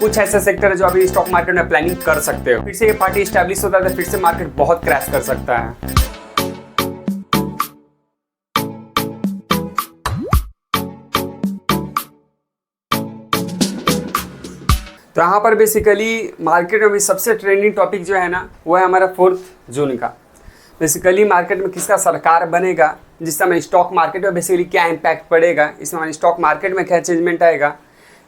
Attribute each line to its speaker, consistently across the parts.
Speaker 1: कुछ ऐसे सेक्टर है जो अभी स्टॉक मार्केट में प्लानिंग कर सकते हो। फिर से ये पार्टी स्टैब्लिश होता है तो फिर से मार्केट बहुत क्रैश कर सकता है। तो यहाँ पर बेसिकली मार्केट में भी सबसे ट्रेंडिंग टॉपिक जो है ना वो है हमारा 4 जून का। बेसिकली मार्केट में किसका सरकार बनेगा, जिस समय स्टॉक मार्केट में बेसिकली क्या इम्पैक्ट पड़ेगा, इसमें हमारे स्टॉक मार्केट में क्या चेंजमेंट आएगा,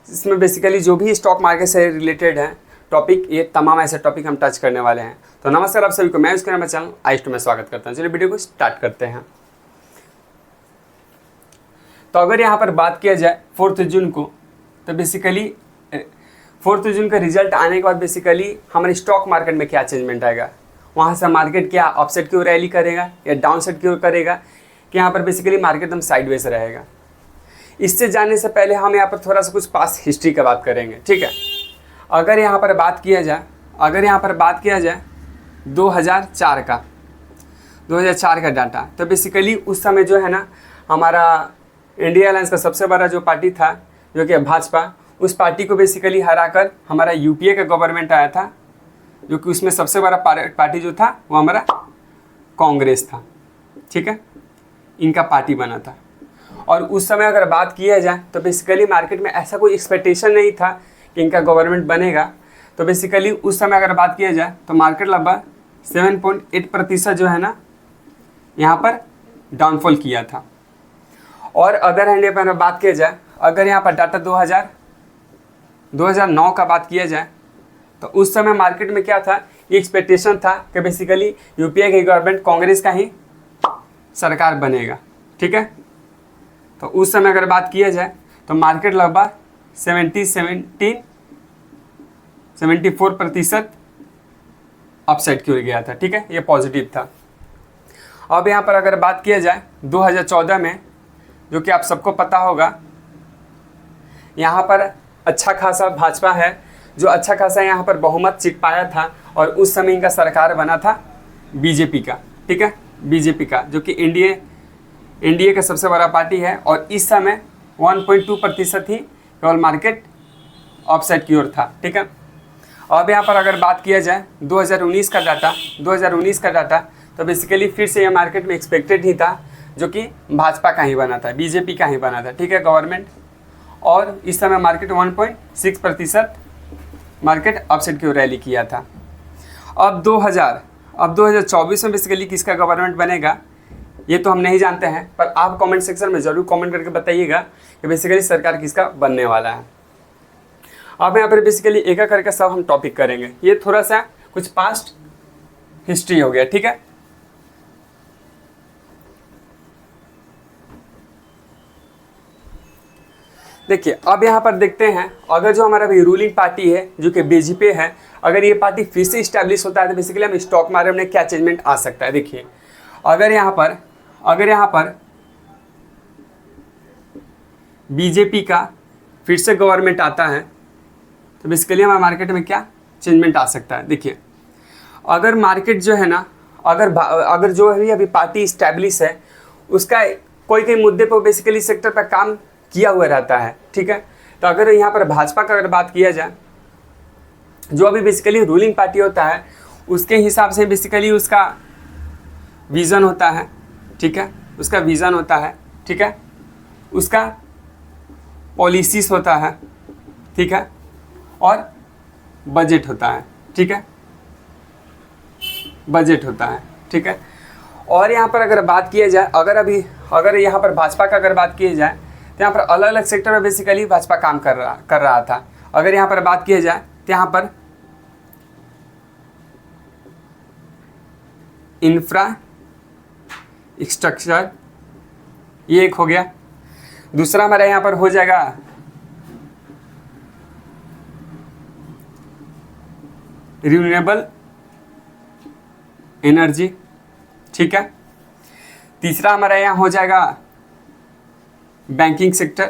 Speaker 1: इसमें बेसिकली जो भी स्टॉक मार्केट से रिलेटेड है टॉपिक, ये तमाम ऐसे टॉपिक हम टच करने वाले हैं। तो नमस्कार आप सभी को, मैं उसके नाम चैनल आइस्टो में स्वागत करता हूँ। चलिए वीडियो को स्टार्ट करते हैं। तो अगर यहाँ पर बात किया जाए 4 जून को, तो बेसिकली 4 जून का रिजल्ट आने के बाद बेसिकली हमारे स्टॉक मार्केट में क्या चेंजमेंट आएगा, वहाँ से मार्केट क्या अपसाइड की ओर रैली करेगा या डाउन साइड की ओर करेगा, कि यहाँ पर बेसिकली मार्केट एकदम साइडवेज रहेगा। इससे जानने से पहले हम यहाँ पर थोड़ा सा कुछ पास्ट हिस्ट्री का बात करेंगे, ठीक है। अगर यहाँ पर बात किया जाए 2004 का डाटा, तो बेसिकली उस समय जो है ना हमारा इंडिया अलायंस का सबसे बड़ा जो पार्टी था जो कि भाजपा, उस पार्टी को बेसिकली हराकर हमारा यूपीए का गवर्नमेंट आया था, जो कि उसमें सबसे बड़ा पार्टी जो था वो हमारा कांग्रेस था, ठीक है, इनका पार्टी बना था। और उस समय अगर बात किया जाए तो बेसिकली मार्केट में ऐसा कोई एक्सपेक्टेशन नहीं था कि इनका गवर्नमेंट बनेगा। तो बेसिकली उस समय अगर बात किया जाए तो मार्केट लगभग 7.8% जो है ना यहाँ पर डाउनफॉल किया था। और अदर हैंड पर बात किया जाए, अगर यहाँ पर डाटा 2009 का बात किया जाए तो उस समय मार्केट में क्या था, ये एक्सपेक्टेशन था कि बेसिकली यूपीए की गवर्नमेंट कांग्रेस का ही सरकार बनेगा, ठीक है। तो उस समय अगर बात किया जाए तो मार्केट लगभग 74% अपसाइड की ओर गया था, ठीक है, ये पॉजिटिव था। अब यहाँ पर अगर बात किया जाए 2014 में, जो कि आप सबको पता होगा, यहाँ पर अच्छा खासा भाजपा है जो अच्छा खासा यहाँ पर बहुमत जीत पाया था, और उस समय इनका सरकार बना था बीजेपी का, ठीक है, बीजेपी का, जो कि एनडीए का सबसे बड़ा पार्टी है। और इस समय 1.2% ही केवल मार्केट अपसाइड की ओर था, ठीक है। अब यहाँ पर अगर बात किया जाए 2019 का डाटा, तो बेसिकली फिर से ये मार्केट में एक्सपेक्टेड ही था, जो कि भाजपा का ही बना था, बीजेपी का ही बना था, ठीक है, गवर्नमेंट। और इस समय मार्केट 1.6% मार्केट अपसाइड की ओर रैली किया था। अब 2024 में बेसिकली किसका गवर्नमेंट बनेगा ये तो हम नहीं जानते हैं, पर आप कमेंट सेक्शन में ज़रूर कमेंट करके बताइएगा कि बेसिकली सरकार किसका बनने वाला है। अब यहाँ पर बेसिकली एक एक करके सब हम टॉपिक करेंगे। ये थोड़ा सा कुछ पास्ट हिस्ट्री हो गया, ठीक है। देखिए अब यहाँ पर देखते हैं, अगर जो हमारा भी रूलिंग पार्टी है जो कि बीजेपी है, अगर ये पार्टी फिर से इस्टेब्लिश होता है तो बेसिकली हम स्टॉक मार्केट में क्या चेंजमेंट आ सकता है। देखिए अगर यहाँ पर बीजेपी का फिर से गवर्नमेंट आता है तो बेसिकली हमारे मार्केट में क्या चेंजमेंट आ सकता है। देखिए अगर मार्केट जो है ना, अगर जो है अभी पार्टी इस्टेब्लिश है, उसका कोई मुद्दे पर बेसिकली सेक्टर पर काम किया हुआ रहता है, ठीक है। तो अगर यहाँ पर भाजपा का अगर बात किया जाए, जो अभी बेसिकली रूलिंग पार्टी होता है, उसके हिसाब से बेसिकली उसका विज़न होता है, ठीक है, उसका विज़न होता है, ठीक है, उसका पॉलिसीज़ होता है, ठीक है, और बजट होता है, ठीक है, बजट होता है, ठीक है। और यहाँ पर अगर बात किया जाए, अगर यहाँ पर भाजपा का अगर बात की जाए तो यहाँ पर अलग अलग सेक्टर में बेसिकली भाजपा काम कर रहा था। अगर यहाँ पर बात किया जाए तो यहाँ पर इंफ्रास्ट्रक्चर ये एक हो गया। दूसरा हमारा यहाँ पर हो जाएगा रिन्यूएबल एनर्जी, ठीक है। तीसरा हमारा यहाँ हो जाएगा बैंकिंग सेक्टर,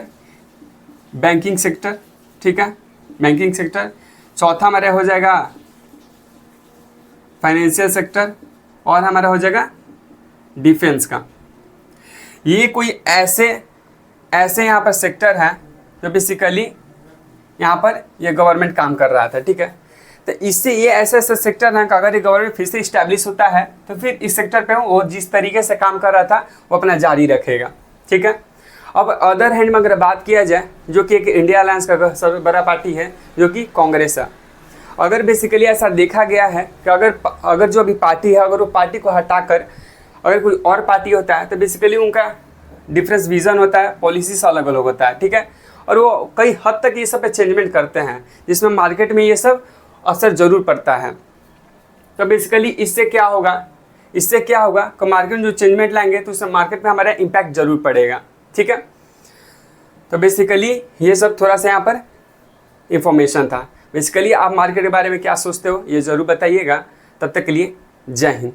Speaker 1: ठीक है, बैंकिंग सेक्टर। चौथा हमारा हो जाएगा फाइनेंशियल सेक्टर, और हमारा हो जाएगा डिफेंस का। ये कोई ऐसे यहाँ पर सेक्टर हैं जो बेसिकली यहाँ पर ये गवर्नमेंट काम कर रहा था, ठीक है। तो इससे ये ऐसे ऐसे सेक्टर हैं कि अगर ये गवर्नमेंट फिर से इस्टेब्लिश होता है तो फिर इस सेक्टर पे वो जिस तरीके से काम कर रहा था वो अपना जारी रखेगा, ठीक है। अब अदर हैंड में अगर बात किया जाए, जो कि एक इंडिया अलायंस का सबसे बड़ा पार्टी है जो कि कांग्रेस है, अगर बेसिकली ऐसा देखा गया है कि अगर जो अभी पार्टी है, अगर वो पार्टी को हटाकर अगर कोई और पार्टी होता है तो बेसिकली उनका डिफरेंस विजन होता है, पॉलिसीज अलग अलग होता है, ठीक है। और वो कई हद तक ये सब पे चेंजमेंट करते हैं, जिसमें मार्केट में ये सब असर जरूर पड़ता है। तो बेसिकली इससे क्या होगा कि मार्केट में जो चेंजमेंट लाएंगे तो उससे मार्केट में हमारा इम्पैक्ट जरूर पड़ेगा, ठीक है। तो बेसिकली ये सब थोड़ा सा यहाँ पर इंफॉर्मेशन था। बेसिकली आप मार्केट के बारे में क्या सोचते हो ये ज़रूर बताइएगा। तब तक के लिए जय हिंद।